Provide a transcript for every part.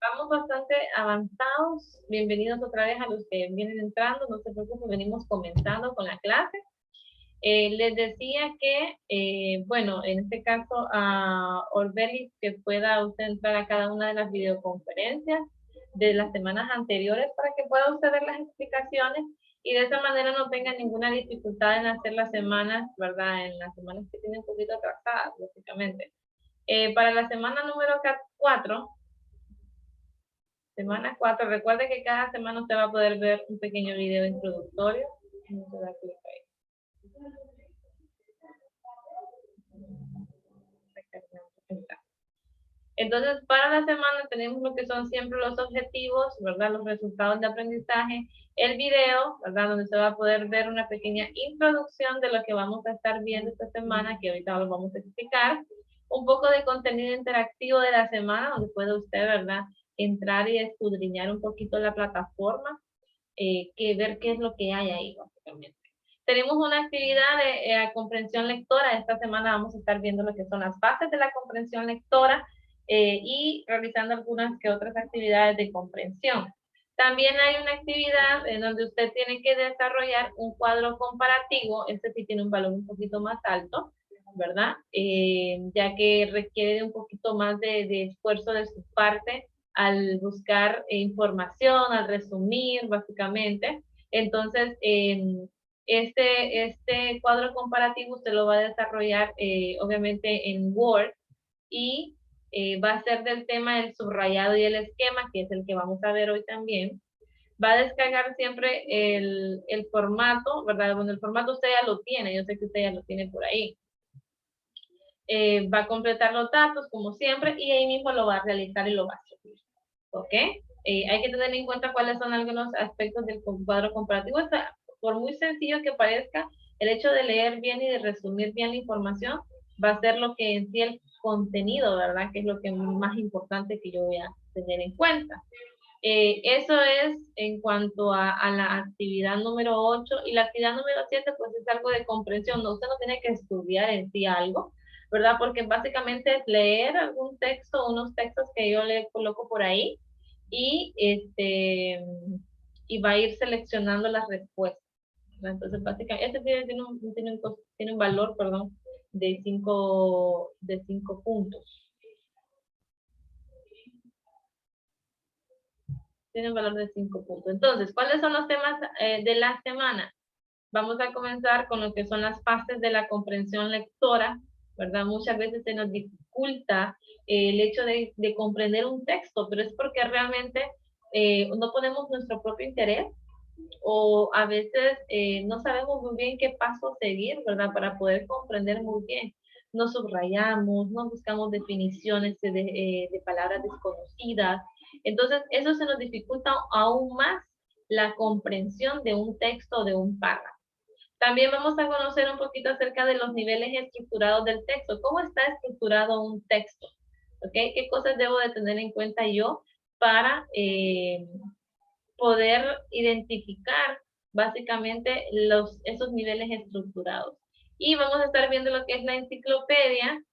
Vamos bastante avanzados. Bienvenidos otra vez a los que vienen entrando. No se preocupen, venimos comenzando con la clase. Les decía que, bueno, en este caso a Orbelis, que pueda usted entrar a cada una de las videoconferencias de las semanas anteriores para que pueda usted ver las explicaciones y de esa manera no tenga ninguna dificultad en hacer las semanas, ¿verdad? En las semanas que tienen un poquito atrasadas, básicamente. Para la semana número 4, semana 4, recuerde que cada semana usted va a poder ver un pequeño video introductorio. Entonces, para la semana tenemos lo que son siempre los objetivos, ¿verdad? Los resultados de aprendizaje, el video, ¿verdad? Donde se va a poder ver una pequeña introducción de lo que vamos a estar viendo esta semana, que ahorita lo vamos a explicar. Un poco de contenido interactivo de la semana, donde puede usted, ¿verdad? Entrar y escudriñar un poquito la plataforma, que ver qué es lo que hay ahí, básicamente. Tenemos una actividad de comprensión lectora. Esta semana vamos a estar viendo lo que son las bases de la comprensión lectora y realizando algunas que otras actividades de comprensión. También hay una actividad en donde usted tiene que desarrollar un cuadro comparativo. Este sí tiene un valor un poquito más alto, ¿verdad? Ya que requiere de un poquito más de esfuerzo de su parte al buscar información, al resumir, básicamente. Entonces, este cuadro comparativo usted lo va a desarrollar, obviamente, en Word y va a ser del tema del subrayado y el esquema, que es el que vamos a ver hoy también. Va a descargar siempre el formato, ¿verdad? Bueno, el formato usted ya lo tiene, yo sé que usted ya lo tiene por ahí. Va a completar los datos, como siempre, y ahí mismo lo va a realizar y lo va a subir. ¿Ok? Hay que tener en cuenta cuáles son algunos aspectos del cuadro comparativo. Por muy sencillo que parezca, el hecho de leer bien y de resumir bien la información va a ser lo que en sí el contenido, ¿verdad? Que es lo que más importante que yo voy a tener en cuenta. Eso es en cuanto a la actividad número 8 y la actividad número 7 pues es algo de comprensión. No, usted no tiene que estudiar en sí algo, ¿verdad? Porque básicamente es leer algún texto, unos textos que yo le coloco por ahí y, y va a ir seleccionando las respuestas, ¿verdad? Entonces básicamente este tiene un valor, perdón, de 5 puntos. Tiene un valor de 5 puntos. Entonces, ¿cuáles son los temas de la semana? Vamos a comenzar con lo que son las fases de la comprensión lectora, ¿verdad? Muchas veces se nos dificulta el hecho de comprender un texto, pero es porque realmente no ponemos nuestro propio interés o a veces no sabemos muy bien qué paso seguir, ¿verdad? Para poder comprender muy bien. No subrayamos, no buscamos definiciones de palabras desconocidas. Entonces, eso se nos dificulta aún más la comprensión de un texto o de un párrafo. También vamos a conocer un poquito acerca de los niveles estructurados del texto. ¿Cómo está estructurado un texto? ¿Ok? ¿Qué cosas debo de tener en cuenta yo para poder identificar básicamente esos niveles estructurados? Y vamos a estar viendo lo que es la enciclopedia,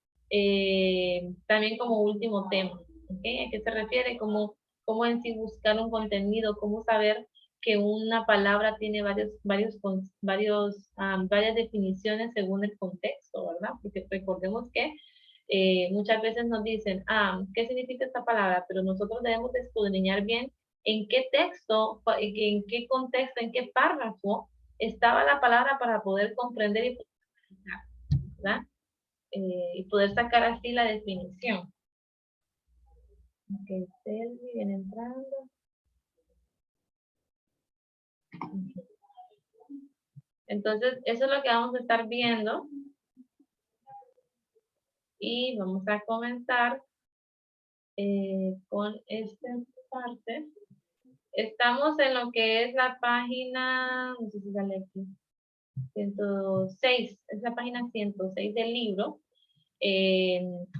también como último tema. ¿Okay? ¿A qué se refiere? Cómo en sí buscar un contenido, cómo saber que una palabra tiene varias definiciones según el contexto, ¿verdad? Porque recordemos que muchas veces nos dicen, ¿qué significa esta palabra? Pero nosotros debemos de escudriñar bien en qué texto, en qué contexto, en qué párrafo estaba la palabra para poder comprender y ¿verdad? Y poder sacar así la definición. Ok, Selvi viene entrando. Entonces, eso es lo que vamos a estar viendo. Y vamos a comenzar con esta parte. Estamos en lo que es la página, no sé si sale aquí, 106, es la página 106 del libro.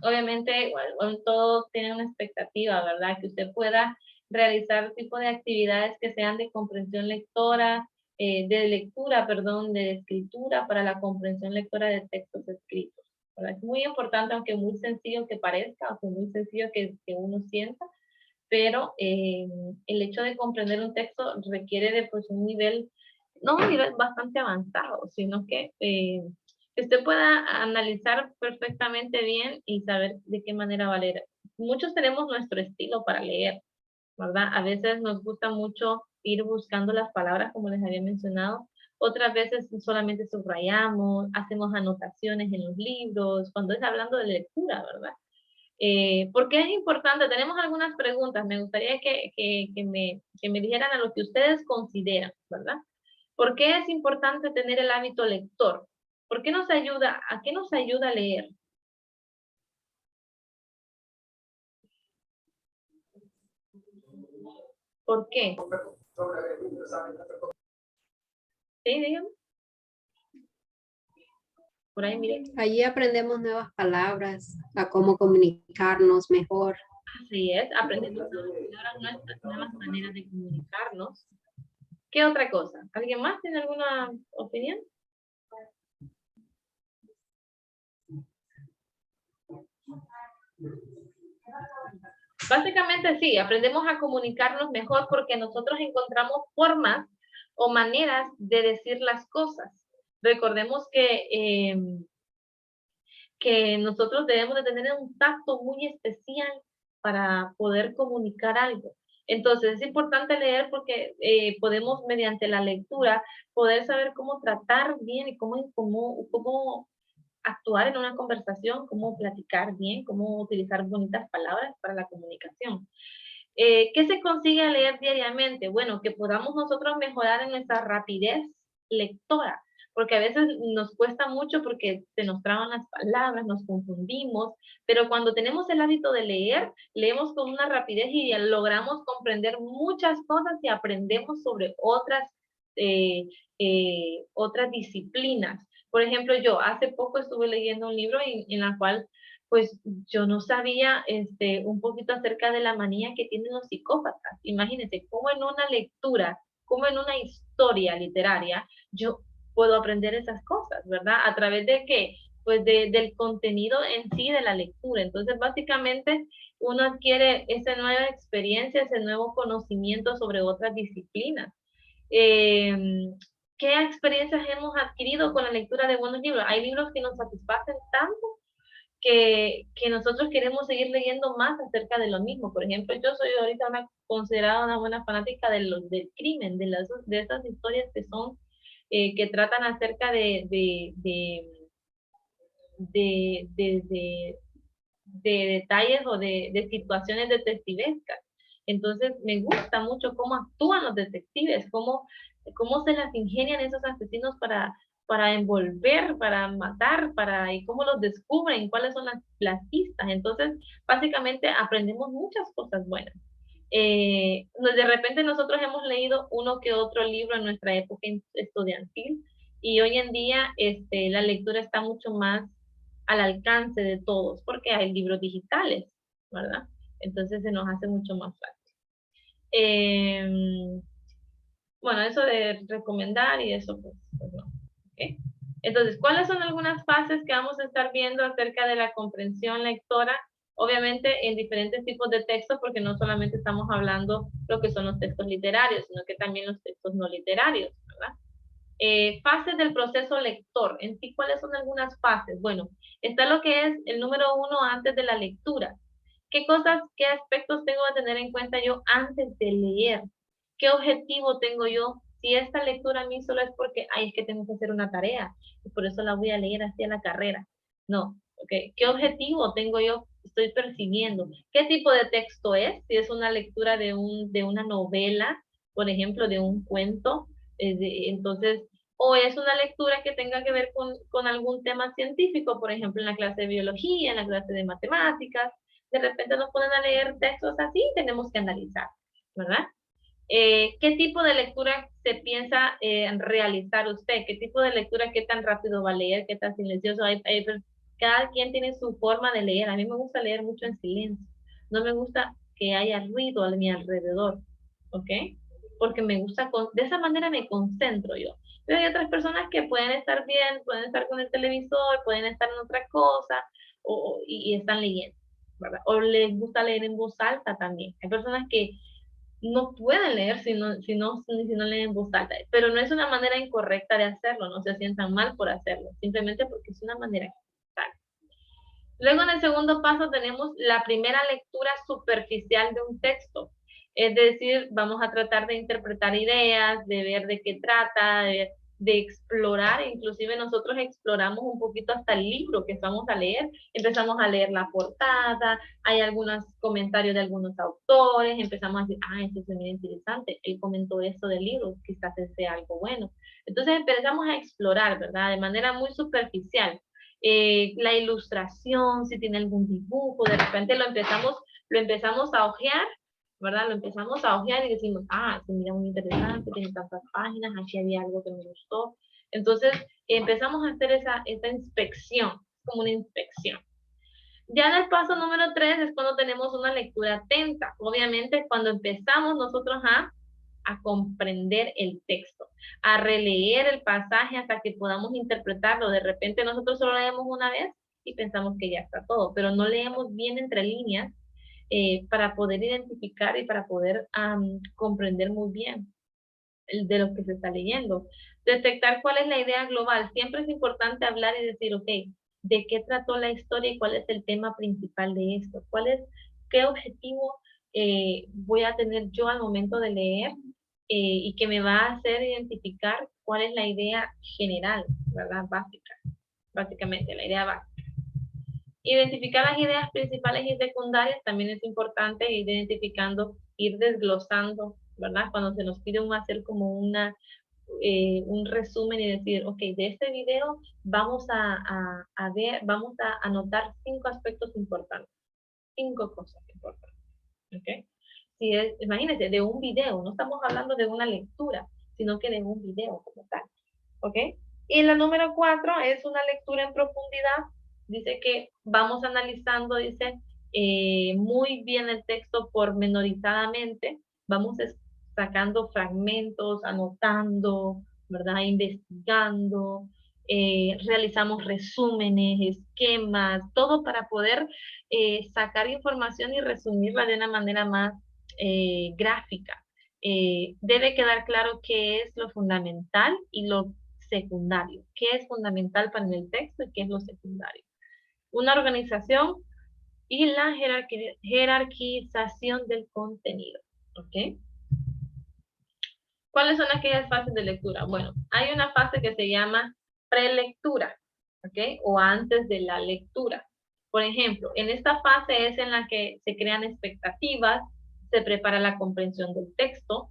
Obviamente, bueno, todos tienen una expectativa, ¿verdad? Que usted pueda realizar tipo de actividades que sean de comprensión lectora, de lectura, perdón, de escritura para la comprensión lectora de textos escritos, ¿verdad? Es muy importante, aunque muy sencillo que parezca, aunque muy sencillo que uno sienta, pero el hecho de comprender un texto requiere de pues un nivel, no un nivel bastante avanzado, sino que usted pueda analizar perfectamente bien y saber de qué manera va a leer. Muchos tenemos nuestro estilo para leer, ¿verdad? A veces nos gusta mucho ir buscando las palabras, como les había mencionado. Otras veces solamente subrayamos, hacemos anotaciones en los libros, cuando es hablando de lectura, ¿verdad? ¿Por qué es importante? Tenemos algunas preguntas. Me gustaría que me dijeran a lo que ustedes consideran, ¿verdad? ¿Por qué es importante tener el hábito lector? ¿Por qué nos ayuda? ¿A qué nos ayuda a leer? ¿Por qué? Sí, díganme. Por ahí, miren. Allí aprendemos nuevas palabras, a cómo comunicarnos mejor. Así es, aprendemos nuevas maneras de comunicarnos. ¿Qué otra cosa? ¿Alguien más tiene alguna opinión? Básicamente sí, aprendemos a comunicarnos mejor porque nosotros encontramos formas o maneras de decir las cosas. Recordemos que nosotros debemos de tener un tacto muy especial para poder comunicar algo. Entonces es importante leer porque podemos mediante la lectura poder saber cómo tratar bien y cómo actuar en una conversación, cómo platicar bien, cómo utilizar bonitas palabras para la comunicación. ¿Qué se consigue al leer diariamente? Bueno, que podamos nosotros mejorar en nuestra rapidez lectora, porque a veces nos cuesta mucho porque se nos traban las palabras, nos confundimos, pero cuando tenemos el hábito de leer, leemos con una rapidez y logramos comprender muchas cosas y aprendemos sobre otras disciplinas. Por ejemplo, yo hace poco estuve leyendo un libro en la cual pues yo no sabía un poquito acerca de la manía que tienen los psicópatas. Imagínense cómo en una lectura, cómo en una historia literaria, yo puedo aprender esas cosas, ¿verdad? ¿A través de qué? Pues del contenido en sí de la lectura. Entonces, básicamente, uno adquiere esa nueva experiencia, ese nuevo conocimiento sobre otras disciplinas. ¿Qué experiencias hemos adquirido con la lectura de buenos libros? Hay libros que nos satisfacen tanto que nosotros queremos seguir leyendo más acerca de lo mismo. Por ejemplo, yo soy ahorita considerada una buena fanática del crimen, de esas historias que son, que tratan acerca de, de, de, de detalles o de situaciones detectivescas. Entonces, me gusta mucho cómo actúan los detectives, cómo se las ingenian esos asesinos para envolver, para matar, y cómo los descubren, cuáles son las pistas. Entonces, básicamente aprendemos muchas cosas buenas. De repente nosotros hemos leído uno que otro libro en nuestra época estudiantil y hoy en día la lectura está mucho más al alcance de todos porque hay libros digitales, ¿verdad? Entonces se nos hace mucho más fácil. Bueno, eso de recomendar y eso, pues no. ¿Okay? Entonces, ¿cuáles son algunas fases que vamos a estar viendo acerca de la comprensión lectora? Obviamente en diferentes tipos de textos, porque no solamente estamos hablando lo que son los textos literarios, sino que también los textos no literarios, ¿verdad? Fases del proceso lector. En sí, ¿cuáles son algunas fases? Bueno, está lo que es el número 1 antes de la lectura. ¿Qué cosas, qué aspectos tengo que tener en cuenta yo antes de leer? ¿Qué objetivo tengo yo? Si esta lectura a mí solo es porque, ay, es que tengo que hacer una tarea y por eso la voy a leer así a la carrera. No, ¿ok? ¿Qué objetivo tengo yo? Estoy percibiendo. ¿Qué tipo de texto es? Si es una lectura de una novela, por ejemplo, de un cuento, entonces, o es una lectura que tenga que ver con algún tema científico, por ejemplo, en la clase de biología, en la clase de matemáticas, de repente nos ponen a leer textos así, tenemos que analizar, ¿verdad? ¿Qué tipo de lectura se piensa realizar usted? ¿Qué tipo de lectura, qué tan rápido va a leer, qué tan silencioso? Cada quien tiene su forma de leer. A mí me gusta leer mucho en silencio. No me gusta que haya ruido a mi alrededor, ¿ok? Porque me gusta, de esa manera me concentro yo. Pero hay otras personas que pueden estar bien, pueden estar con el televisor, pueden estar en otra cosa y están leyendo, ¿verdad? O les gusta leer en voz alta también. Hay personas que no pueden leer si no leen en voz alta, pero no es una manera incorrecta de hacerlo, no se sientan mal por hacerlo, simplemente porque es una manera correcta. Luego en el segundo paso tenemos la primera lectura superficial de un texto, es decir, vamos a tratar de interpretar ideas, de ver de qué trata, de explorar, inclusive nosotros exploramos un poquito hasta el libro que vamos a leer, empezamos a leer la portada, hay algunos comentarios de algunos autores, empezamos a decir, esto es muy interesante, él comentó esto del libro, quizás sea algo bueno. Entonces empezamos a explorar, ¿verdad? De manera muy superficial. La ilustración, si tiene algún dibujo, de repente lo empezamos a ojear, ¿verdad? Lo empezamos a ojear y decimos, se mira muy interesante, tiene tantas páginas, aquí había algo que me gustó. Entonces empezamos a hacer esa inspección, como una inspección. Ya en el paso número 3 es cuando tenemos una lectura atenta. Obviamente cuando empezamos nosotros a comprender el texto, a releer el pasaje hasta que podamos interpretarlo. De repente nosotros solo leemos una vez y pensamos que ya está todo, pero no leemos bien entre líneas para poder identificar y para poder comprender muy bien de lo que se está leyendo. Detectar cuál es la idea global. Siempre es importante hablar y decir, ok, ¿de qué trató la historia y cuál es el tema principal de esto? ¿Qué objetivo voy a tener yo al momento de leer y que me va a hacer identificar cuál es la idea general, ¿verdad? Básicamente, la idea básica. Identificar las ideas principales y secundarias también es importante, ir identificando, ir desglosando, ¿verdad? Cuando se nos pide hacer como un resumen y decir, ok, de este video vamos a ver, vamos a anotar 5 aspectos importantes, 5 cosas importantes, ¿ok? Imagínense, de un video, no estamos hablando de una lectura, sino que de un video como tal, ¿ok? Y la número 4 es una lectura en profundidad. Dice que vamos analizando, dice, muy bien el texto pormenorizadamente, vamos sacando fragmentos, anotando, ¿verdad? Investigando, realizamos resúmenes, esquemas, todo para poder sacar información y resumirla de una manera más gráfica. Debe quedar claro qué es lo fundamental y lo secundario, qué es fundamental para el texto y qué es lo secundario. Una organización y la jerarquización del contenido. ¿Ok? ¿Cuáles son aquellas fases de lectura? Bueno, hay una fase que se llama prelectura, ¿ok? O antes de la lectura. Por ejemplo, en esta fase es en la que se crean expectativas, se prepara la comprensión del texto,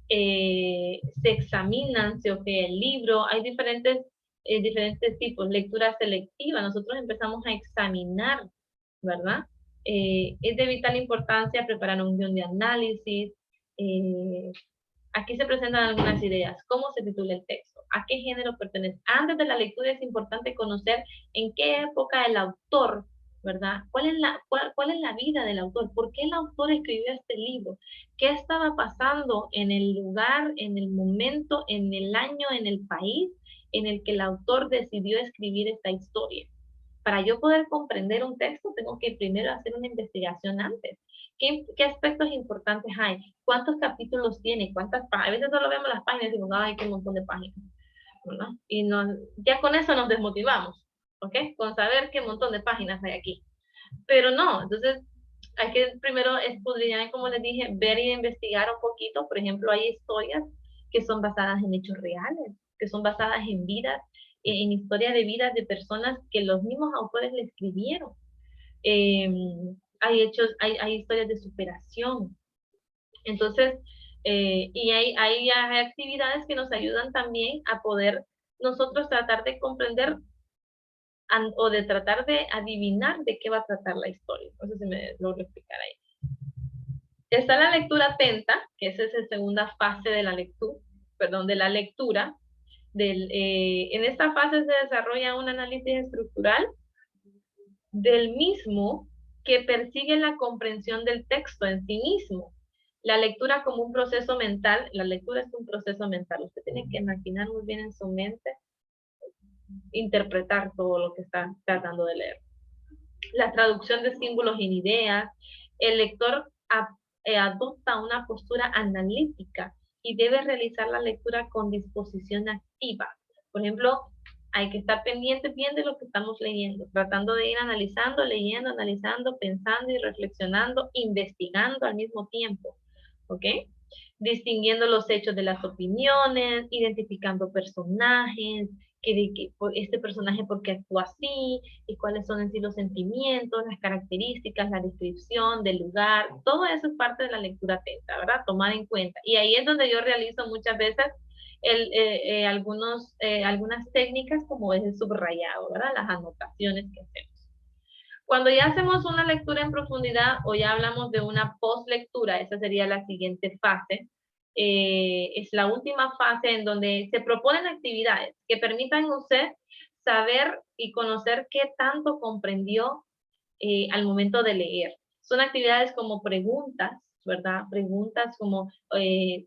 se examinan, se ojea el libro, hay diferentes tipos, lectura selectiva, nosotros empezamos a examinar, ¿verdad? Es de vital importancia preparar un guión de análisis, aquí se presentan algunas ideas. ¿Cómo se titula el texto? ¿A qué género pertenece? Antes de la lectura es importante conocer en qué época el autor, ¿verdad? ¿Cuál es la vida del autor? ¿Por qué el autor escribió este libro? ¿Qué estaba pasando en el lugar, en el momento, en el año, en el país en el que el autor decidió escribir esta historia? Para yo poder comprender un texto, tengo que primero hacer una investigación antes. ¿Qué aspectos importantes hay? ¿Cuántos capítulos tiene? A veces solo vemos las páginas y decimos, ay, qué montón de páginas, ¿verdad? Y ya con eso nos desmotivamos, ¿ok? Con saber qué montón de páginas hay aquí. Pero no, entonces hay que primero escudriñar, como les dije, ver y investigar un poquito. Por ejemplo, hay historias que son basadas en hechos reales, que son basadas en vidas, en historias de vidas de personas que los mismos autores le escribieron. Hay historias de superación. Entonces, y hay actividades que nos ayudan también a poder nosotros tratar de comprender o de tratar de adivinar de qué va a tratar la historia. No sé si me logro explicar ahí. Está la lectura atenta, que esa es la segunda fase de la lectura, en esta fase se desarrolla un análisis estructural del mismo que persigue la comprensión del texto en sí mismo. La lectura como un proceso mental, la lectura es un proceso mental. Usted tiene que imaginar muy bien en su mente, interpretar todo lo que está tratando de leer. la traducción de símbolos en ideas. El lector adopta una postura analítica y debe realizar la lectura con disposición activa. Por ejemplo, hay que estar pendientes bien de lo que estamos leyendo, tratando de ir analizando, leyendo, analizando, pensando y reflexionando, investigando al mismo tiempo, ¿ok? Distinguiendo los hechos de las opiniones, identificando personajes, que este personaje por qué actúa así, y cuáles son en sí los sentimientos, las características, la descripción del lugar, todo eso es parte de la lectura atenta, ¿verdad? Tomar en cuenta. Y ahí es donde yo realizo muchas veces algunas técnicas como es el subrayado, ¿verdad? Las anotaciones que hacemos. Cuando ya hacemos una lectura en profundidad o ya hablamos de una postlectura, esa sería la siguiente fase, es la última fase en donde se proponen actividades que permitan a usted saber y conocer qué tanto comprendió al momento de leer. Son actividades como preguntas, ¿verdad? Preguntas como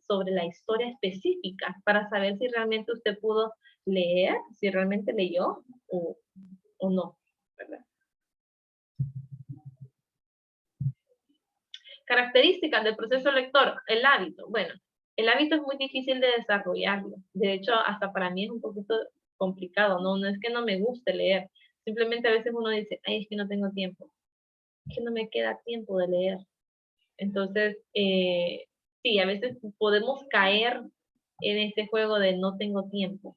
sobre la historia específica para saber si realmente usted pudo leer, si realmente leyó o no, ¿verdad? Características del proceso lector, el hábito. Bueno, el hábito es muy difícil de desarrollarlo. De hecho, hasta para mí es un poquito complicado. No es que no me guste leer. Simplemente a veces uno dice, ay, es que no tengo tiempo. Es que no me queda tiempo de leer. Entonces, sí, a veces podemos caer en este juego de no tengo tiempo.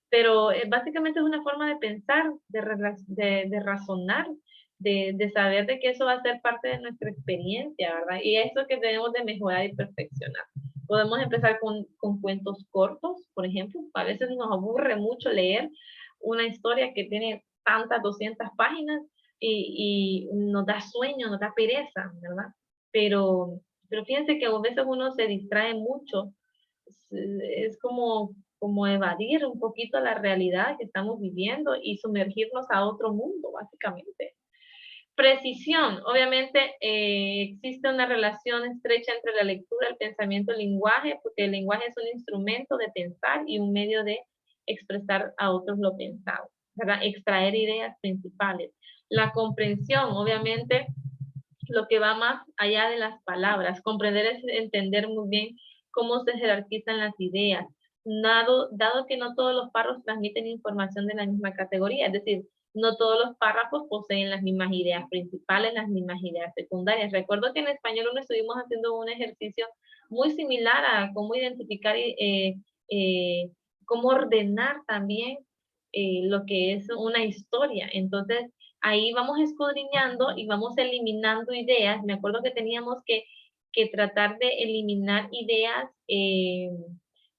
Pero básicamente es una forma de pensar, de razonar, de saber de que eso va a ser parte de nuestra experiencia, ¿verdad? Y eso que debemos de mejorar y perfeccionar. Podemos empezar con cuentos cortos, por ejemplo. A veces nos aburre mucho leer una historia que tiene tantas 200 páginas y nos da sueño, nos da pereza, ¿verdad? Pero fíjense que a veces uno se distrae mucho. Es como evadir un poquito la realidad que estamos viviendo y sumergirnos a otro mundo, básicamente. Precisión. Obviamente existe una relación estrecha entre la lectura, el pensamiento y el lenguaje, porque el lenguaje es un instrumento de pensar y un medio de expresar a otros lo pensado, ¿verdad? Extraer ideas principales. La comprensión, obviamente, lo que va más allá de las palabras. Comprender es entender muy bien cómo se jerarquizan las ideas, dado que no todos los párrafos transmiten información de la misma categoría, es decir, no todos los párrafos poseen las mismas ideas principales, las mismas ideas secundarias. Recuerdo que en español uno estuvimos haciendo un ejercicio muy similar a cómo identificar cómo ordenar también lo que es una historia. Entonces, ahí vamos escudriñando y vamos eliminando ideas. Me acuerdo que teníamos que tratar de eliminar ideas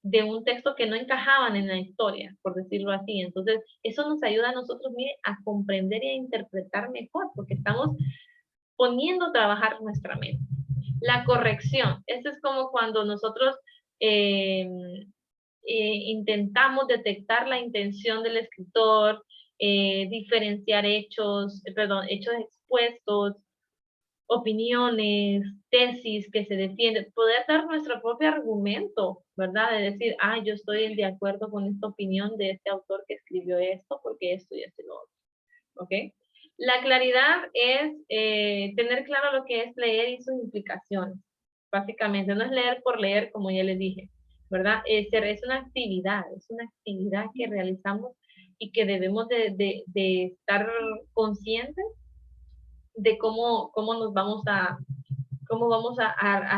de un texto que no encajaban en la historia, por decirlo así. Entonces, eso nos ayuda a nosotros, mire, a comprender y a interpretar mejor, porque estamos poniendo a trabajar nuestra mente. La corrección, eso es como cuando nosotros eh, intentamos detectar la intención del escritor, diferenciar hechos expuestos, opiniones, tesis que se defienden, poder dar nuestro propio argumento, ¿verdad? De decir, yo estoy de acuerdo con esta opinión de este autor que escribió esto, porque esto y esto y lo otro, ¿ok? La claridad es tener claro lo que es leer y sus implicaciones, básicamente. No es leer por leer, como ya les dije, ¿verdad? Es una actividad que realizamos y que debemos de estar conscientes de cómo vamos a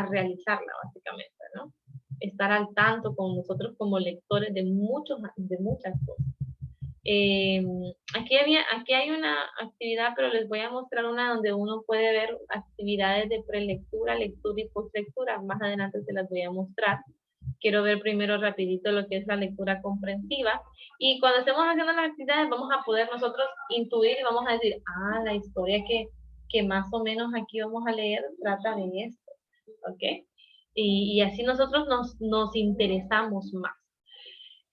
realizarla, básicamente, ¿no? Estar al tanto con nosotros como lectores de muchas cosas. Aquí hay una actividad, pero les voy a mostrar una donde uno puede ver actividades de prelectura, lectura y postlectura. Más adelante se las voy a mostrar. Quiero ver primero rapidito lo que es la lectura comprensiva. Y cuando estemos haciendo las actividades vamos a poder nosotros intuir y vamos a decir, la historia que más o menos aquí vamos a leer trata de esto, ¿ok? Y así nosotros nos interesamos más.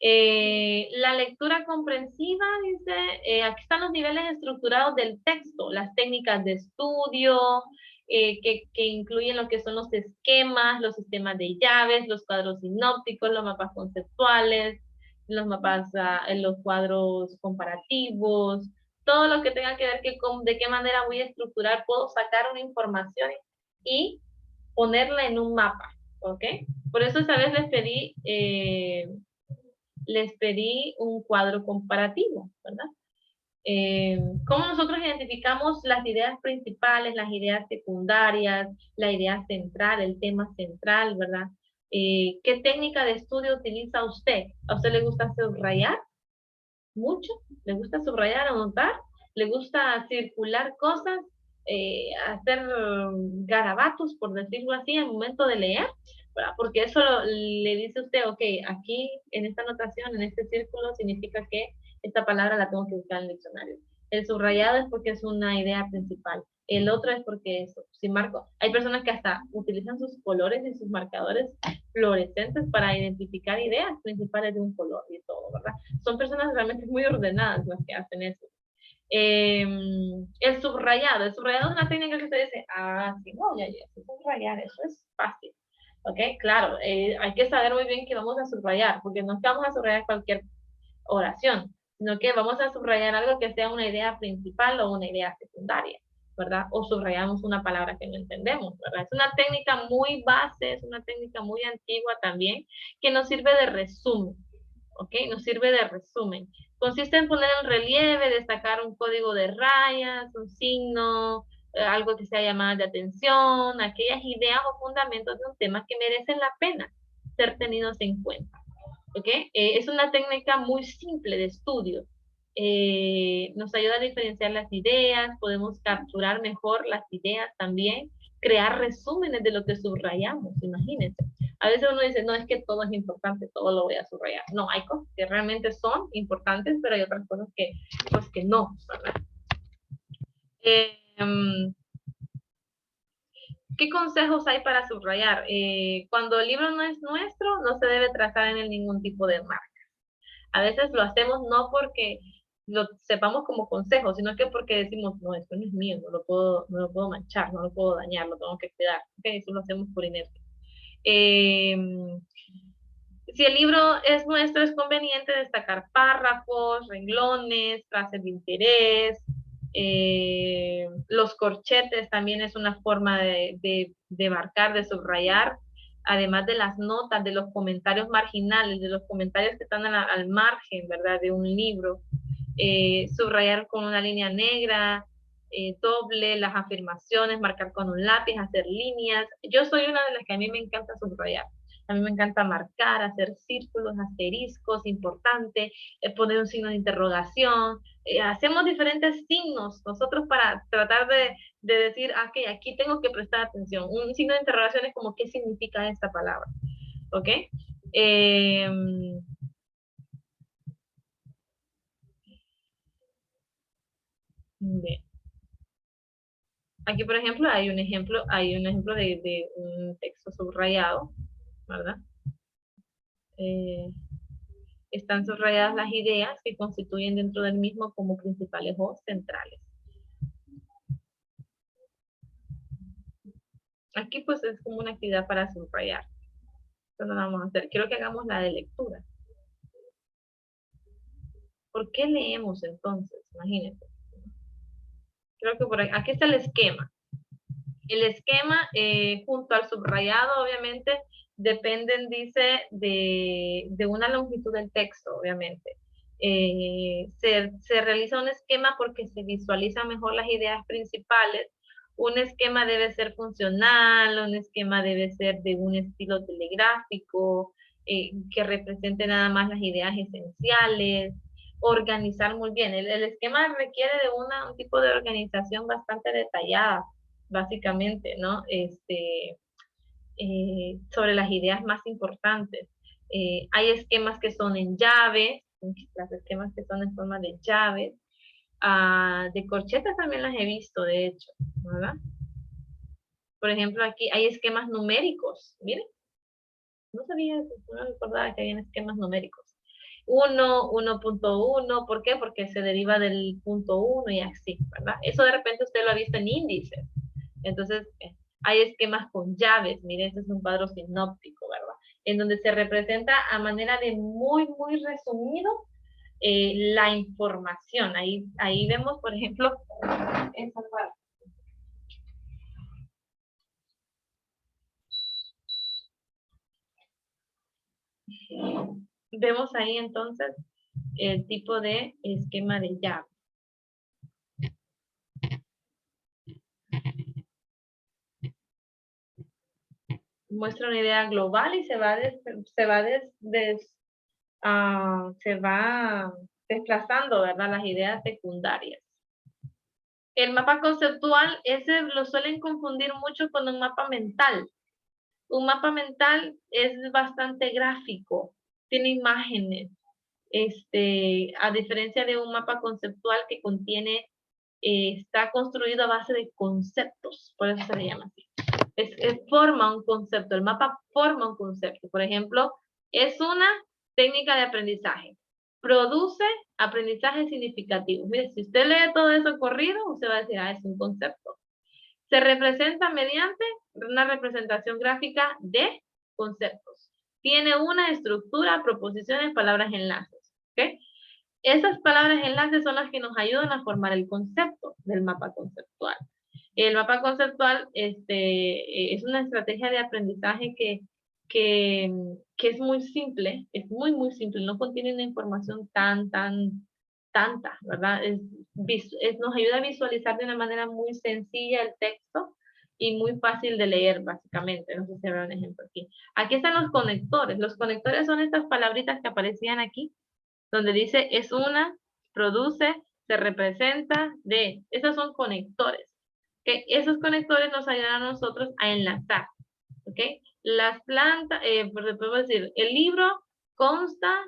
La lectura comprensiva dice, aquí están los niveles estructurados del texto, las técnicas de estudio, que incluyen lo que son los esquemas, los sistemas de llaves, los cuadros sinópticos, los mapas conceptuales, los mapas, los cuadros comparativos, todo lo que tenga que ver de qué manera voy a estructurar, puedo sacar una información y ponerla en un mapa, ¿ok? Por eso esa vez les pedí un cuadro comparativo, ¿verdad? Cómo nosotros identificamos las ideas principales, las ideas secundarias, la idea central, el tema central, ¿verdad? ¿Qué técnica de estudio utiliza usted? ¿A usted le gusta subrayar mucho? ¿Le gusta subrayar, anotar? ¿Le gusta circular cosas? Hacer garabatos, por decirlo así, al momento de leer, ¿verdad? Porque eso le dice usted, ok, aquí en esta anotación, en este círculo, significa que esta palabra la tengo que buscar en el diccionario. El subrayado es porque es una idea principal. El otro es porque eso, si marco, hay personas que hasta utilizan sus colores y sus marcadores fluorescentes para identificar ideas principales de un color y todo, ¿verdad? Son personas realmente muy ordenadas las que hacen eso. El subrayado es una técnica que usted dice, ah, sí, no, ya, subrayar, eso es fácil. ¿Ok? Claro, hay que saber muy bien que vamos a subrayar, porque no es que vamos a subrayar cualquier oración, sino que vamos a subrayar algo que sea una idea principal o una idea secundaria, ¿verdad? O subrayamos una palabra que no entendemos, ¿verdad? Es una técnica muy base, es una técnica muy antigua también, que nos sirve de resumen, ¿ok? Nos sirve de resumen. Consiste en poner en relieve, destacar un código de rayas, un signo, algo que sea llamada de atención, aquellas ideas o fundamentos de un tema que merecen la pena ser tenidos en cuenta. ¿Ok? Es una técnica muy simple de estudio. Nos ayuda a diferenciar las ideas, podemos capturar mejor las ideas también, crear resúmenes de lo que subrayamos, imagínense. A veces uno dice, no, es que todo es importante, todo lo voy a subrayar. No, hay cosas que realmente son importantes, pero hay otras cosas que, pues, que no, ¿verdad? ¿Qué consejos hay para subrayar? Cuando el libro no es nuestro, no se debe trazar en él ningún tipo de marca. A veces lo hacemos no porque lo sepamos como consejo, sino que porque decimos, no, esto no es mío, no lo puedo manchar, no lo puedo dañar, lo tengo que cuidar. Okay, eso lo hacemos por inercia. Si el libro es nuestro, es conveniente destacar párrafos, renglones, frases de interés. Los corchetes también es una forma de marcar, de subrayar, además de las notas, de los comentarios marginales, de los comentarios que están al margen, ¿verdad? De un libro. Subrayar con una línea negra, doble, las afirmaciones, marcar con un lápiz, hacer líneas. Yo soy una de las que a mí me encanta subrayar. A mí me encanta marcar, hacer círculos, asteriscos, importante, poner un signo de interrogación. Hacemos diferentes signos nosotros para tratar de decir, ok, aquí tengo que prestar atención. Un signo de interrogación es como, ¿qué significa esta palabra? ¿Ok? Bien. Aquí, por ejemplo, hay un ejemplo de un texto subrayado, ¿verdad? Están subrayadas las ideas que constituyen dentro del mismo como principales o centrales. Aquí pues es como una actividad para subrayar. Entonces, vamos a hacer. Quiero que hagamos la de lectura. ¿Por qué leemos entonces? Imagínense. Creo que por aquí está el esquema. El esquema junto al subrayado obviamente dependen, dice, de una longitud del texto, obviamente. Se realiza un esquema porque se visualizan mejor las ideas principales. Un esquema debe ser funcional, un esquema debe ser de un estilo telegráfico, que represente nada más las ideas esenciales, organizar muy bien. El esquema requiere de un tipo de organización bastante detallada, básicamente, ¿no? Sobre las ideas más importantes. Hay esquemas que son en llaves, las esquemas que son en forma de llaves. De corchetas también las he visto, de hecho, ¿verdad? Por ejemplo, aquí hay esquemas numéricos, miren. No sabía, no recordaba que había esquemas numéricos. 1, 1.1, ¿por qué? Porque se deriva del punto 1 y así, ¿verdad? Eso de repente usted lo ha visto en índices. Entonces, hay esquemas con llaves. Miren, este es un cuadro sinóptico, ¿verdad? En donde se representa a manera de muy, muy resumido la información. Ahí vemos, por ejemplo, esa parte. Vemos ahí entonces el tipo de esquema de llave. Muestra una idea global y se va desplazando, ¿verdad? Las ideas secundarias. El mapa conceptual, ese lo suelen confundir mucho con un mapa mental. Un mapa mental es bastante gráfico, tiene imágenes, a diferencia de un mapa conceptual que contiene, está construido a base de conceptos, por eso se le llama así. Forma un concepto, el mapa forma un concepto. Por ejemplo, es una técnica de aprendizaje. Produce aprendizaje significativo. Mire, si usted lee todo eso corrido, usted va a decir, es un concepto. Se representa mediante una representación gráfica de conceptos. Tiene una estructura, proposiciones, palabras, enlaces. ¿Okay? Esas palabras enlaces son las que nos ayudan a formar el concepto del mapa conceptual. El mapa conceptual es una estrategia de aprendizaje que es muy simple, es muy simple, no contiene una información tanta, ¿verdad? Nos ayuda a visualizar de una manera muy sencilla el texto y muy fácil de leer, básicamente. No sé si habrá un ejemplo aquí. Aquí están los conectores. Los conectores son estas palabritas que aparecían aquí, donde dice es una, produce, se representa, de. Esos son conectores. ¿Okay? Esos conectores nos ayudan a nosotros a enlazar. ¿Okay? Las plantas, podemos decir, el libro consta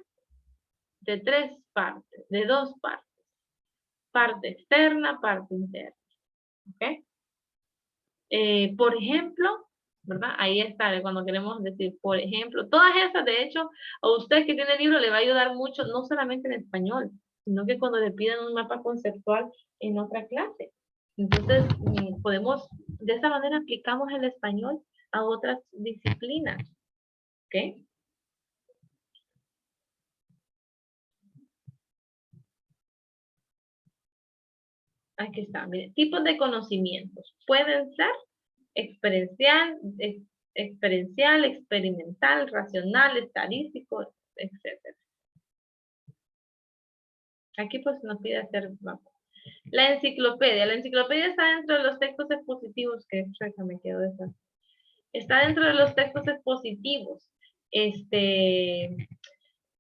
de 3 partes, de 2 partes. Parte externa, parte interna. ¿Okay? Por ejemplo, ¿verdad? Ahí está, cuando queremos decir, por ejemplo, todas esas, de hecho, a usted que tiene el libro le va a ayudar mucho, no solamente en español, sino que cuando le pidan un mapa conceptual en otra clase. Entonces, de esa manera aplicamos el español a otras disciplinas. ¿Ok? Aquí está, mire, tipos de conocimientos. Pueden ser experiencial, experimental, racional, estadístico, etc. Aquí pues nos pide hacer la enciclopedia. La enciclopedia está dentro de los textos expositivos, que me quedo de esa. Está dentro de los textos expositivos.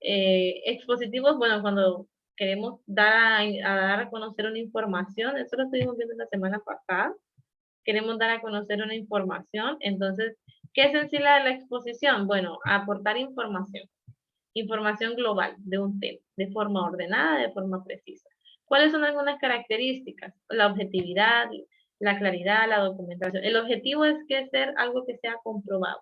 Expositivos, bueno, cuando queremos dar a conocer una información, eso lo estuvimos viendo la semana pasada, queremos dar a conocer una información, entonces, ¿qué es en sí la exposición? Bueno, aportar información global de un tema, de forma ordenada, de forma precisa. ¿Cuáles son algunas características? La objetividad, la claridad, la documentación. El objetivo es que ser algo que sea comprobado,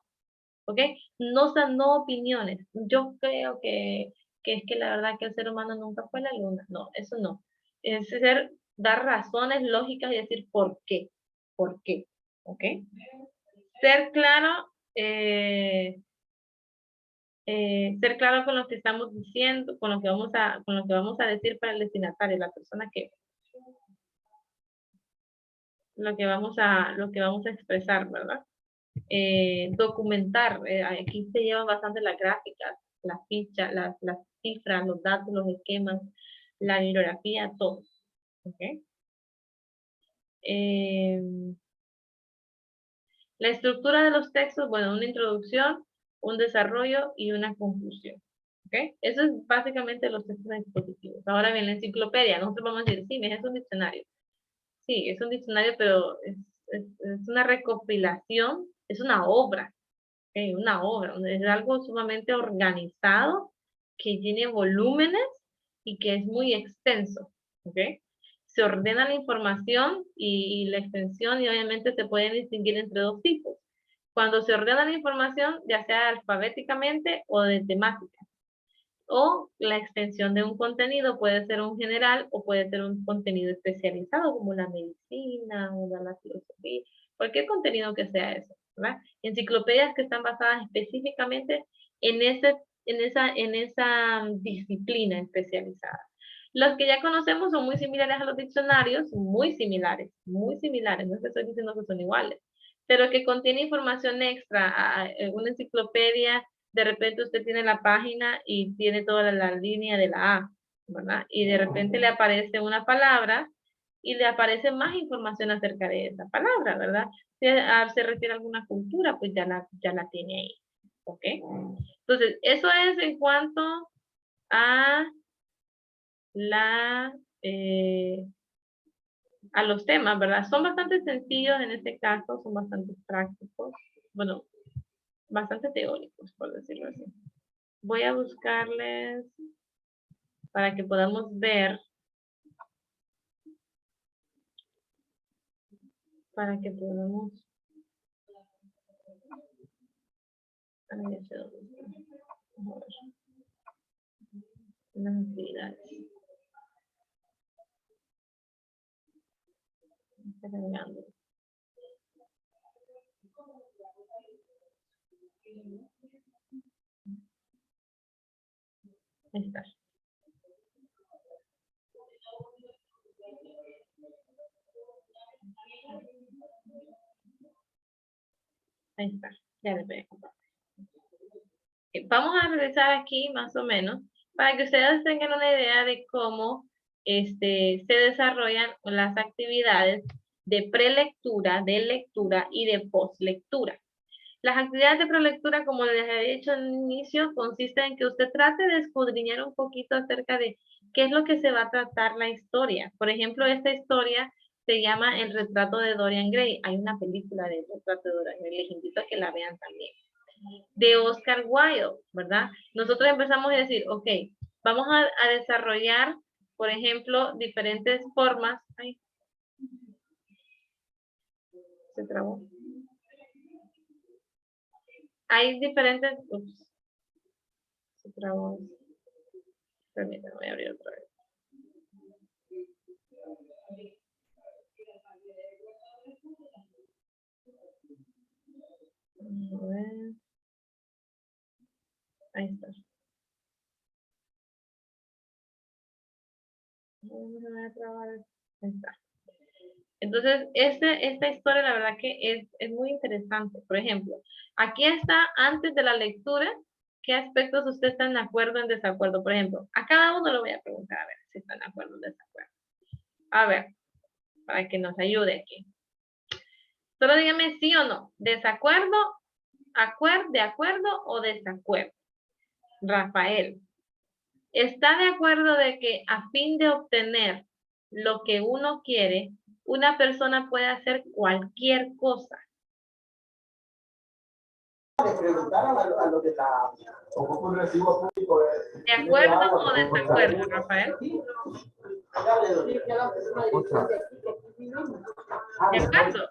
¿ok? No son no opiniones. Yo creo que es que la verdad que el ser humano nunca fue a la luna. No, eso no. Es dar razones lógicas y decir por qué. ¿Por qué? ¿Ok? Ser claro, ser claro con lo que estamos diciendo, con lo que vamos a decir para el destinatario, la persona que lo que vamos a expresar, ¿verdad? Documentar, aquí se llevan bastante las gráficas, las fichas, las cifras, los datos, los esquemas, la bibliografía, todo. ¿Okay? La estructura de los textos, bueno, una introducción, un desarrollo y una conclusión. ¿Okay? Eso es básicamente los textos expositivos. Ahora bien, la enciclopedia, nosotros vamos a decir, sí, es un diccionario. Sí, es un diccionario, pero es una recopilación, es una obra. ¿Okay? Una obra, es algo sumamente organizado, que tiene volúmenes y que es muy extenso. ¿Okay? Se ordena la información y la extensión y obviamente se pueden distinguir entre dos tipos. Cuando se ordena la información, ya sea alfabéticamente o de temática. O la extensión de un contenido puede ser un general o puede ser un contenido especializado como la medicina o la filosofía, cualquier contenido que sea eso, ¿verdad? Enciclopedias que están basadas específicamente en en esa disciplina especializada. Los que ya conocemos son muy similares a los diccionarios, muy similares, no es que estoy diciendo que son iguales, pero que contiene información extra, una enciclopedia, de repente usted tiene la página y tiene toda la línea de la A, ¿verdad? Y de repente le aparece una palabra y le aparece más información acerca de esa palabra, ¿verdad? Si se refiere a alguna cultura, pues ya la tiene ahí, ¿ok? Entonces, eso es en cuanto a la... a los temas, ¿verdad? Son bastante sencillos en este caso, son bastante prácticos, bueno, bastante teóricos, por decirlo así. Voy a buscarles para que podamos ver, para que podamos... Las actividades. Está cargando. Ahí está. Ahí está. Ya le voy a compartir. Vamos a regresar aquí más o menos para que ustedes tengan una idea de cómo se desarrollan las actividades de prelectura, de lectura y de postlectura. Las actividades de prelectura, como les he dicho al inicio, consisten en que usted trate de escudriñar un poquito acerca de qué es lo que se va a tratar la historia. Por ejemplo, esta historia se llama El retrato de Dorian Gray. Hay una película de El retrato de Dorian Gray, les invito a que la vean también. De Oscar Wilde, ¿verdad? Nosotros empezamos a decir, ok, vamos a desarrollar, por ejemplo, diferentes formas. Ay, se trabó. Hay diferentes... Ups, se trabó. Permítanme, voy a abrir otra vez. A ver. Ahí está. Ahí está. Entonces, esta historia, la verdad que es muy interesante. Por ejemplo, aquí está antes de la lectura, ¿qué aspectos usted está en acuerdo o en desacuerdo? Por ejemplo, a cada uno lo voy a preguntar a ver si están de acuerdo o en desacuerdo. A ver, para que nos ayude aquí. Solo dígame sí o no. ¿Desacuerdo, de acuerdo o desacuerdo? Rafael, ¿está de acuerdo de que a fin de obtener lo que uno quiere, una persona puede hacer cualquier cosa? ¿De acuerdo o desacuerdo, Rafael? ¿De acuerdo?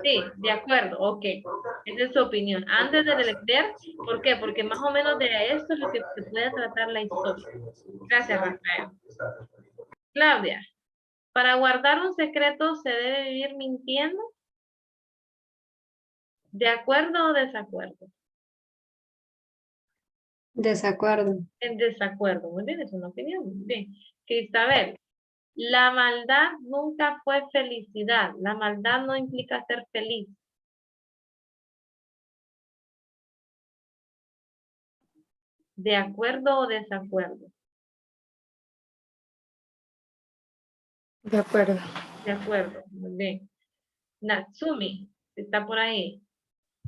Sí, de acuerdo, ok. Esa es su opinión. Antes de leer, ¿por qué? Porque más o menos de esto es lo que se puede tratar la historia. Gracias, Rafael. Claudia, ¿para guardar un secreto se debe vivir mintiendo? ¿De acuerdo o desacuerdo? Desacuerdo. En desacuerdo, muy bien, es una opinión. Bien. Cristabel, la maldad nunca fue felicidad. La maldad no implica ser feliz. ¿De acuerdo o desacuerdo? De acuerdo. De acuerdo, muy bien. Natsumi, está por ahí.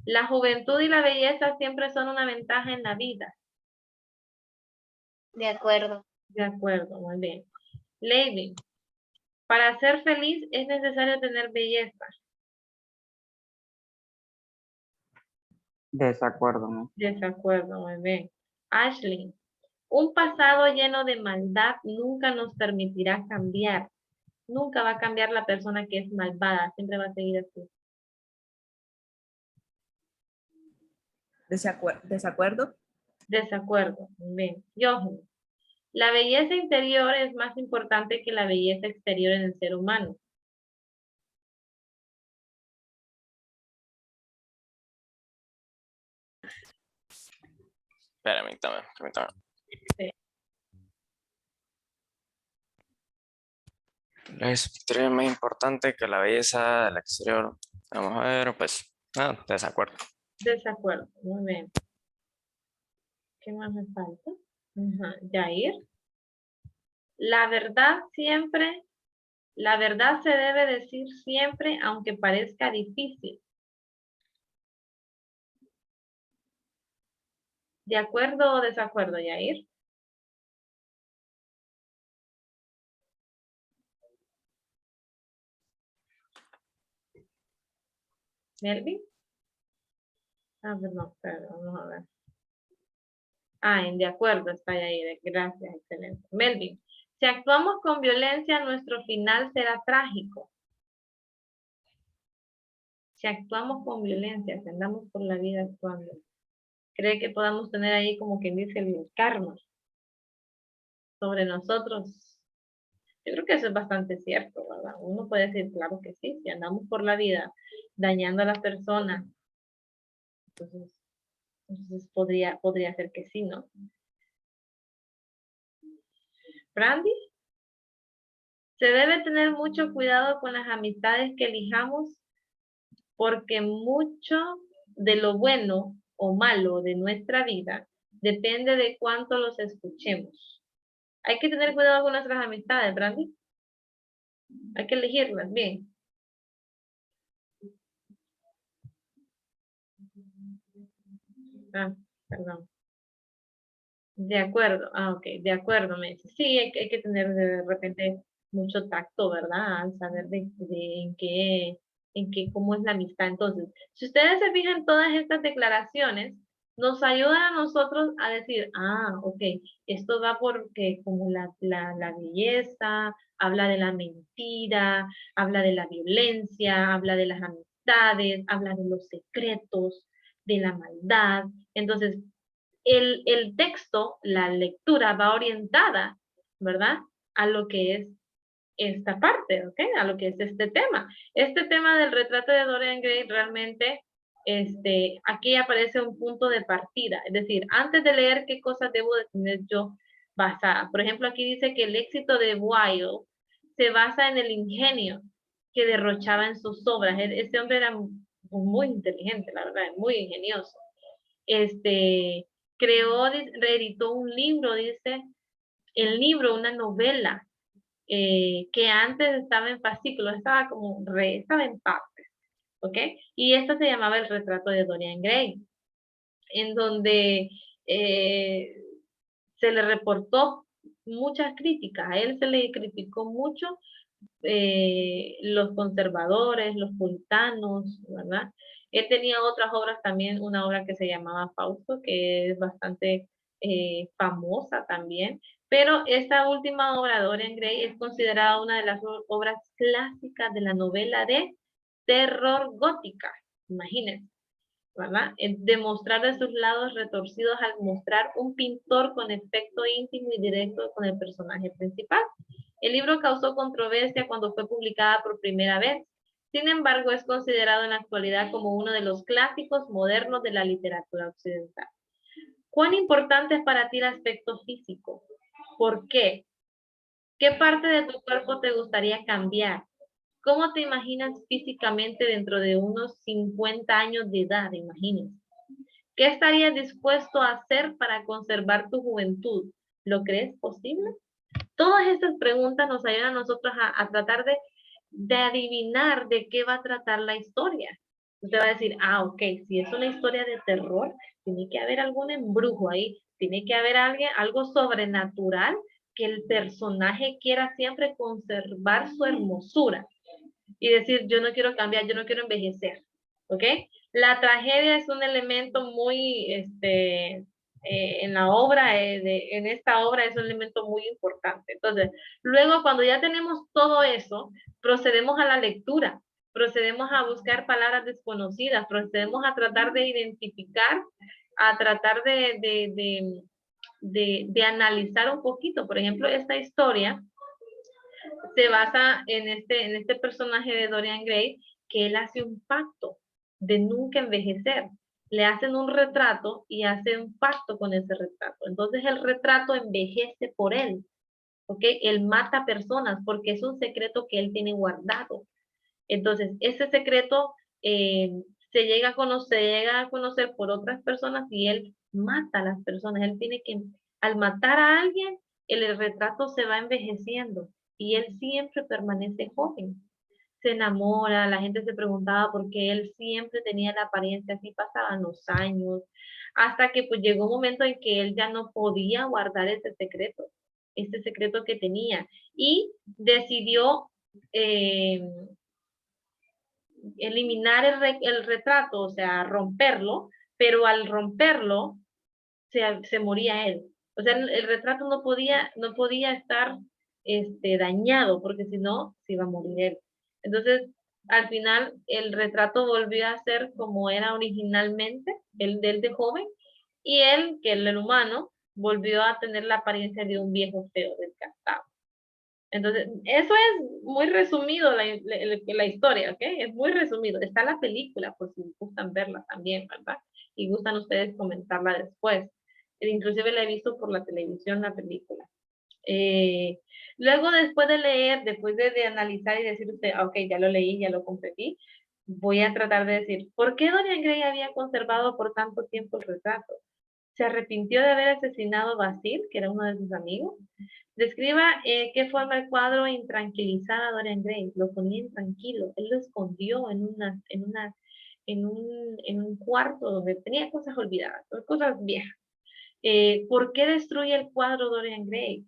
La juventud y la belleza siempre son una ventaja en la vida. De acuerdo. De acuerdo, muy bien. Lady, para ser feliz es necesario tener belleza. Desacuerdo, ¿no? Desacuerdo, muy bien. Ashley, un pasado lleno de maldad nunca nos permitirá cambiar. Nunca va a cambiar la persona que es malvada, siempre va a seguir así. Desacuerdo. Desacuerdo, muy bien. Johan, la belleza interior es más importante que la belleza exterior en el ser humano. Permítame. Sí. Es extremadamente importante que la belleza del exterior. Vamos a ver, pues, desacuerdo. Desacuerdo. Muy bien. ¿Qué más me falta? Ajá. Yair. La verdad se debe decir siempre, aunque parezca difícil. ¿De acuerdo o desacuerdo, Yair? ¿Melvin? Perdón, vamos a ver. En de acuerdo está Yair. Gracias, excelente. Melvin, si actuamos con violencia, nuestro final será trágico. Si actuamos con violencia, si andamos por la vida actuando, ¿cree que podamos tener ahí como quien dice el karma sobre nosotros? Yo creo que eso es bastante cierto, ¿verdad? Uno puede decir, claro que sí, si andamos por la vida dañando a las personas, entonces podría ser que sí, ¿no? Brandy, se debe tener mucho cuidado con las amistades que elijamos porque mucho de lo bueno o malo de nuestra vida depende de cuánto los escuchemos. Hay que tener cuidado con nuestras amistades, Brandy. Hay que elegirlas bien. Perdón. De acuerdo. Ok, de acuerdo, me dice. Sí, hay que tener de repente mucho tacto, ¿verdad? Al saber cómo es la amistad. Entonces, si ustedes se fijan, todas estas declaraciones nos ayudan a nosotros a decir, ok, esto va porque como la belleza, habla de la mentira, habla de la violencia, habla de las amistades, habla de los secretos, de la maldad. Entonces, el texto, la lectura va orientada, ¿verdad? A lo que es esta parte, ¿ok? A lo que es este tema. Este tema del retrato de Dorian Gray realmente, aquí aparece un punto de partida. Es decir, antes de leer qué cosas debo de tener yo basada. Por ejemplo, aquí dice que el éxito de Wilde se basa en el ingenio que derrochaba en sus obras. Ese hombre era muy inteligente, la verdad, muy ingenioso. Reeditó un libro, dice, el libro, una novela, que antes estaba en fascículos, estaba en partes, ¿ok? Y esto se llamaba El retrato de Dorian Gray, en donde se le reportó muchas críticas, a él se le criticó mucho los conservadores, los puritanos, ¿verdad? Él tenía otras obras también, una obra que se llamaba Fausto, que es bastante famosa también, pero esta última obra, Dorian Gray, es considerada una de las obras clásicas de la novela de terror gótica, imagínense, ¿verdad? Demostrar de sus lados retorcidos al mostrar un pintor con efecto íntimo y directo con el personaje principal. El libro causó controversia cuando fue publicada por primera vez. Sin embargo, es considerado en la actualidad como uno de los clásicos modernos de la literatura occidental. ¿Cuán importante es para ti el aspecto físico? ¿Por qué? ¿Qué parte de tu cuerpo te gustaría cambiar? ¿Cómo te imaginas físicamente dentro de unos 50 años de edad? Imagínense. ¿Qué estarías dispuesto a hacer para conservar tu juventud? ¿Lo crees posible? Todas estas preguntas nos ayudan a nosotros a tratar de adivinar de qué va a tratar la historia. Usted va a decir, ok, si es una historia de terror, tiene que haber algún embrujo ahí, tiene que haber algo sobrenatural que el personaje quiera siempre conservar su hermosura y decir, yo no quiero cambiar, yo no quiero envejecer, ¿ok? La tragedia es un elemento muy, en la obra, en esta obra es un elemento muy importante. Entonces, luego cuando ya tenemos todo eso, procedemos a la lectura, procedemos a buscar palabras desconocidas, procedemos a tratar de identificar, a tratar de analizar un poquito. Por ejemplo, esta historia se basa en este personaje de Dorian Gray, que él hace un pacto de nunca envejecer. le hacen un retrato y hace un pacto con ese retrato. Entonces el retrato envejece por él, ¿ok? Él mata personas porque es un secreto que él tiene guardado. Entonces, ese secreto se llega a conocer por otras personas y él mata a las personas. Él tiene que, al matar a alguien, el retrato se va envejeciendo y él siempre permanece joven. Se enamora, la gente se preguntaba por qué él siempre tenía la apariencia así, pasaban los años, hasta que pues llegó un momento en que él ya no podía guardar ese secreto que tenía, y decidió eh, eliminar el retrato, o sea, romperlo, pero al romperlo se moría él. O sea, el retrato no podía estar dañado, porque si no, se iba a morir él. Entonces, al final, el retrato volvió a ser como era originalmente, el de él de joven, y él, que el humano, volvió a tener la apariencia de un viejo feo, desgastado. Entonces, eso es muy resumido la historia, ¿ok? Es muy resumido. Está la película, por si gustan verla también, ¿verdad? Y gustan ustedes comentarla después. Inclusive la he visto por la televisión, la película. Eh, Luego, después de leer, después de analizar y decir usted, ok, ya lo leí, ya lo completí, voy a tratar de decir, ¿por qué Dorian Gray había conservado por tanto tiempo el retrato? ¿Se arrepintió de haber asesinado a Basil, que era uno de sus amigos? Describa qué forma el cuadro intranquilizar a Dorian Gray. Lo ponía intranquilo. Él lo escondió en un cuarto donde tenía cosas olvidadas, cosas viejas. ¿Por qué destruye el cuadro Dorian Gray?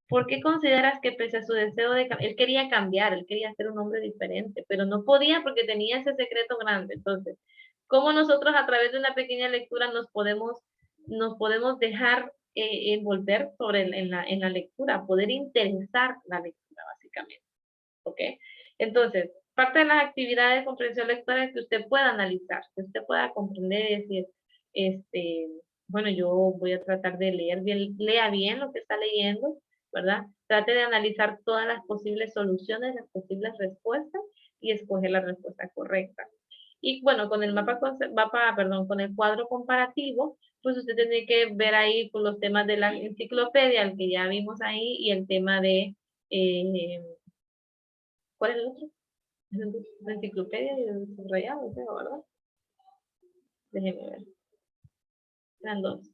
¿Por qué consideras que pese a su deseo de cambiar, él quería cambiar, él quería ser un hombre diferente, pero no podía porque tenía ese secreto grande? Entonces, ¿cómo nosotros a través de una pequeña lectura nos podemos dejar envolver en la lectura, poder interesar la lectura básicamente? ¿Ok? Entonces, parte de las actividades de comprensión lectora es que usted pueda analizar, que usted pueda comprender y decir, bueno, yo voy a tratar de leer bien, lea bien lo que está leyendo, ¿verdad? Trate de analizar todas las posibles soluciones, las posibles respuestas y escoger la respuesta correcta. Y bueno, con el con el cuadro comparativo, pues usted tiene que ver ahí con los temas de la enciclopedia, el que ya vimos ahí, y el tema de, ¿cuál es el otro? La enciclopedia y el subrayado, creo, ¿verdad? Déjenme ver. Eran dos.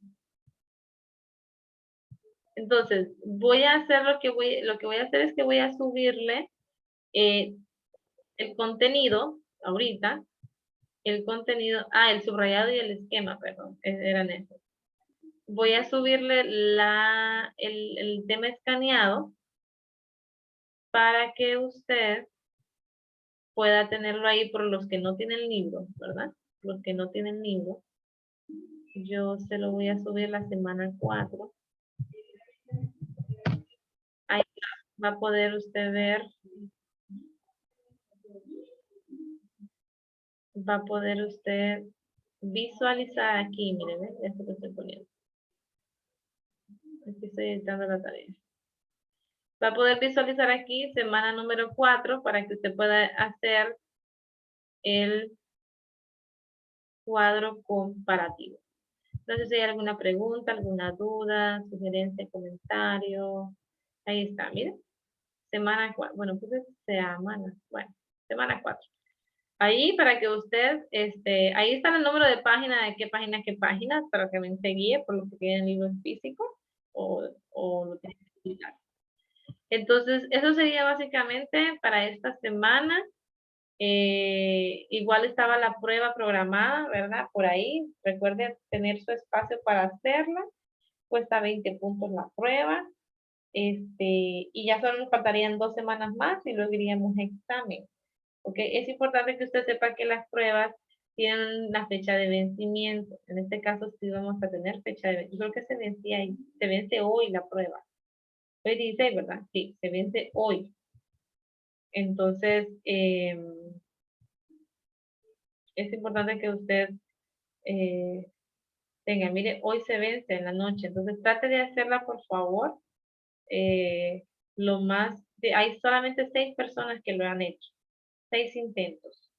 Entonces, voy a hacer lo que voy a hacer es que voy a subirle el contenido ahorita, el subrayado y el esquema, perdón, eran esos. Voy a subirle el tema escaneado para que usted pueda tenerlo ahí por los que no tienen libro, ¿verdad? Los que no tienen libro. Yo se lo voy a subir la semana 4. Ahí va a poder usted ver, va a poder usted visualizar aquí, miren, esto que estoy poniendo. Aquí estoy editando la tarea. Va a poder visualizar aquí semana número 4 para que usted pueda hacer el cuadro comparativo. Entonces, si hay alguna pregunta, alguna duda, sugerencia, comentario, ahí está, miren. Semana 4, bueno, pues es semana, bueno, semana 4. Ahí para que usted, ahí está el número de página, de qué página, para que me guíe por lo que tiene en libros físicos o lo tiene que explicar. Entonces, eso sería básicamente para esta semana. Igual estaba la prueba programada, ¿verdad? Por ahí. Recuerde tener su espacio para hacerla. Cuesta 20 puntos la prueba. Y ya solo nos faltarían 2 semanas más y luego iríamos a examen. ¿Ok? Es importante que usted sepa que las pruebas tienen la fecha de vencimiento. En este caso sí vamos a tener fecha de vencimiento. Yo creo que se vence hoy la prueba. Hoy 16, ¿verdad? Sí, se vence hoy. Entonces, es importante que usted tenga, mire, hoy se vence en la noche. Entonces, trate de hacerla, por favor. Hay solamente 6 personas que lo han hecho. 6 intentos.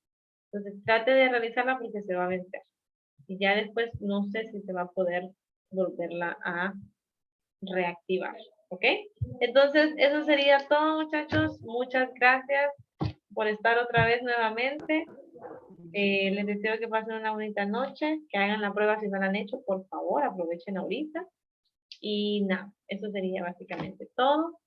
Entonces, trate de realizarla porque se va a vencer. Y ya después no sé si se va a poder volverla a reactivar. ¿Ok? Entonces, eso sería todo, muchachos. Muchas gracias por estar otra vez nuevamente. Les deseo que pasen una bonita noche, que hagan la prueba si no la han hecho, por favor, aprovechen ahorita. Y nada, eso sería básicamente todo.